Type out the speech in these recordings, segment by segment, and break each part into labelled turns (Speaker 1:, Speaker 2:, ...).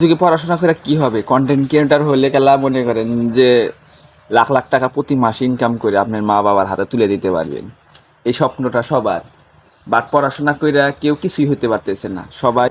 Speaker 1: যুগে পড়াশোনা করে কি হবে? কন্টেন্ট ক্রিয়েটর হলে গেলা মনে করেন যে লাখ লাখ টাকা প্রতি মাসে ইনকাম করে আপনার মা বাবার হাতে তুলে দিতে পারবেন। এই স্বপ্নটা সবার। বাট পড়াশোনা কইরা কেউ কিছুই হতে পারতেছে না। সবাই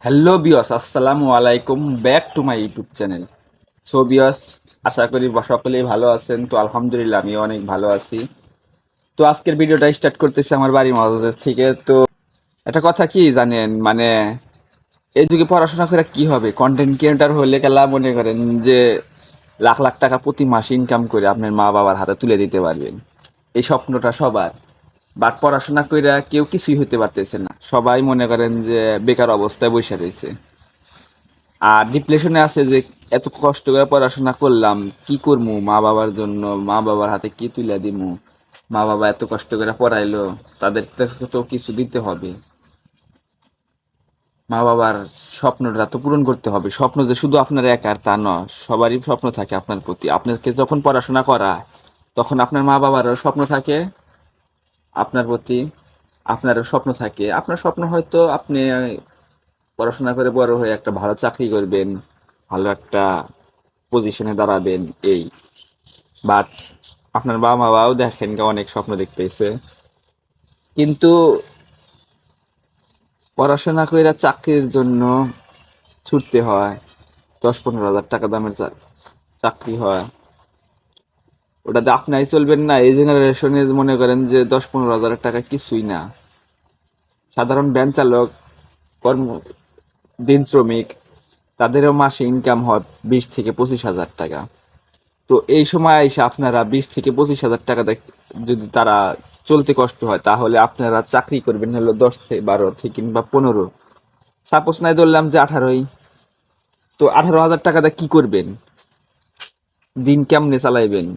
Speaker 1: হ্যালো বিয়স, আসসালামু আলাইকুম, back to my YouTube channel. So বিয়স, আশা করি সকলেই ভালো আছেন। তো আলহামদুলিল্লাহ আমিও অনেক ভালো আছি। তো আজকের ভিডিওটা স্টার্ট করতেছি আমার বাড়ির মজাদের থেকে। তো একটা কথা কি জানেন, মানে এই যুগে পড়াশোনা করে কি হবে? কন্টেন্ট ক্রিয়েটর হলে গেলা মনে করেন যে লাখ লাখ টাকা প্রতি মাসে ইনকাম করে আপনার মা বাবার হাতে তুলে দিতে পারবেন। এই স্বপ্নটা সবার। বাট পড়াশোনা কইরা কেউ কিছুই হতে পারতেছে না। সবাই মনে করেন যে বেকার অবস্থায় বসে রয়েছে। আর ডিপ্রেশনে আছে যে এত কষ্ট করে পড়াশোনা করলাম, কি করবো মা বাবার জন্য, মা বাবার হাতে কি তুলে দিমু, মা বাবা এত কষ্ট করে পড়াইলো, তাদের তো কিছু দিতে হবে। মা বাবার স্বপ্নটা তো পূরণ করতে হবে। স্বপ্ন যে শুধু আপনার একার তা নয়, সবারই স্বপ্ন থাকে আপনার প্রতি। আপনাকে যখন পড়াশোনা করা, তখন আপনার মা বাবারও স্বপ্ন থাকে আপনার প্রতি, আপনারও স্বপ্ন থাকে। আপনার স্বপ্ন হয়তো আপনি পড়াশোনা করে বড় হয়ে একটা ভালো চাকরি করবেন, ভালো একটা পজিশনে দাঁড়াবেন, এই। বাট আপনার বাবা মাও দেখেন অনেক স্বপ্ন দেখতেছে, কিন্তু পড়াশোনা করে চাকরির জন্য ছুটতে হয়। 10-15 হাজার টাকা দামের চাকরি হয়, ওটাতে আপনাই চলবেন না। এই জেনারেশনে মনে করেন যে 10-15 হাজার টাকা কিছুই না। সাধারণ ভ্যান চালক, কর্ম দিন শ্রমিক, তাদেরও মাসে ইনকাম হয় 20 থেকে 25 হাজার টাকা। তো এই সময় এসে আপনারা 20 থেকে 25 হাজার টাকা যদি তারা চলতে কষ্ট হয়, তাহলে আপনারা চাকরি করবেন হলো 10 থেকে 12 থেকে কিংবা 15। সাপোজ নাই ধরলাম যে 18ই। তো 18 হাজার টাকাটা কি করবেন? দিন কেমনে চালাইবেন?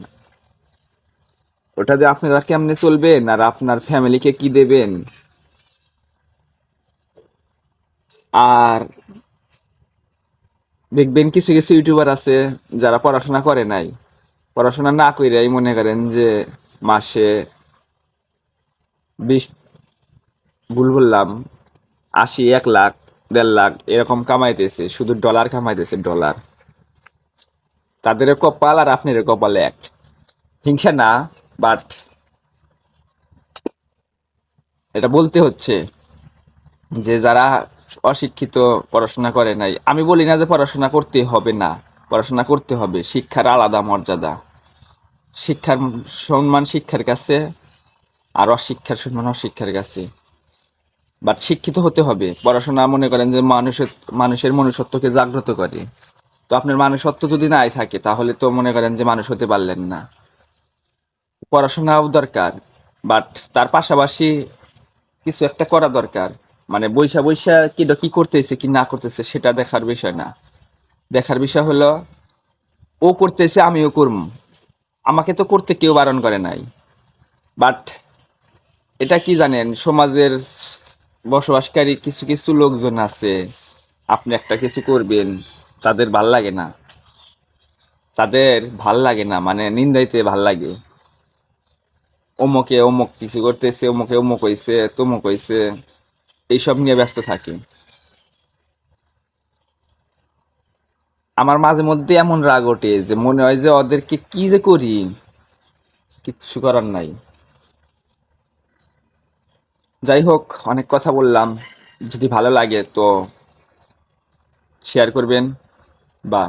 Speaker 1: ওটা যে আপনারা কেমনে চলবেন আর আপনার ফ্যামিলিকে কি দেবেন? আর দেখবেন কিছু কিছু ইউটিউবার আছে যারা পড়াশোনা করে নাই, পড়াশোনা না কইরাই মনে করেন যে মাসে 20, ভুল বললাম, 80, 1 লাখ, 1.5 লাখ এরকম কামাইতেছে, শুধু ডলার কামাইতেছে, ডলার। তাদেরও কপাল আর আপনারও কপাল এক। হিংসা না, বাট এটা বলতে হচ্ছে যে যারা অশিক্ষিত, পড়াশোনা করে নাই, আমি বলি না যে পড়াশোনা করতে হবে না, পড়াশোনা করতে হবে। শিক্ষার আলাদা মর্যাদা। শিক্ষার সম্মান শিক্ষার কাছে, আর অশিক্ষার সম্মান অশিক্ষার কাছে। বাট শিক্ষিত হতে হবে। পড়াশোনা মনে করেন যে মানুষের মনুষ্যত্বকে জাগ্রত করে। তো আপনার মানুষত্ব যদি নাই থাকে, তাহলে তো মনে করেন যে মানুষ হতে পারলেন না। পড়াশোনাও দরকার, বাট তার পাশাপাশি কিছু একটা করা দরকার। মানে বৈশা বৈশা কি করতেছে কি না করতেছে সেটা দেখার বিষয় না। দেখার বিষয় হলো ও করতেছে, আমিও করব। আমাকে তো করতে কেউ বারণ করে নাই। বাট এটা কি জানেন, সমাজের বসবাসকারী কিছু কিছু লোকজন আছে, আপনি একটা কিছু করবেন, তাদের ভাল লাগে না। তাদের ভাল লাগে না, মানে নিন্দাইতে ভাল লাগে। অমুকে অমুক কিছু করতেছে, অমুকে অমুক হইছে, তমুক হইছে, এইসব নিয়ে ব্যস্ত থাকি। আমার মাঝে মধ্যে এমন রাগ ওঠে যে মনে হয় যে ওদেরকে কি যে করি, কিচ্ছু করার নাই। যাই হোক, অনেক কথা বললাম। যদি ভালো লাগে তো শেয়ার করবেন, বা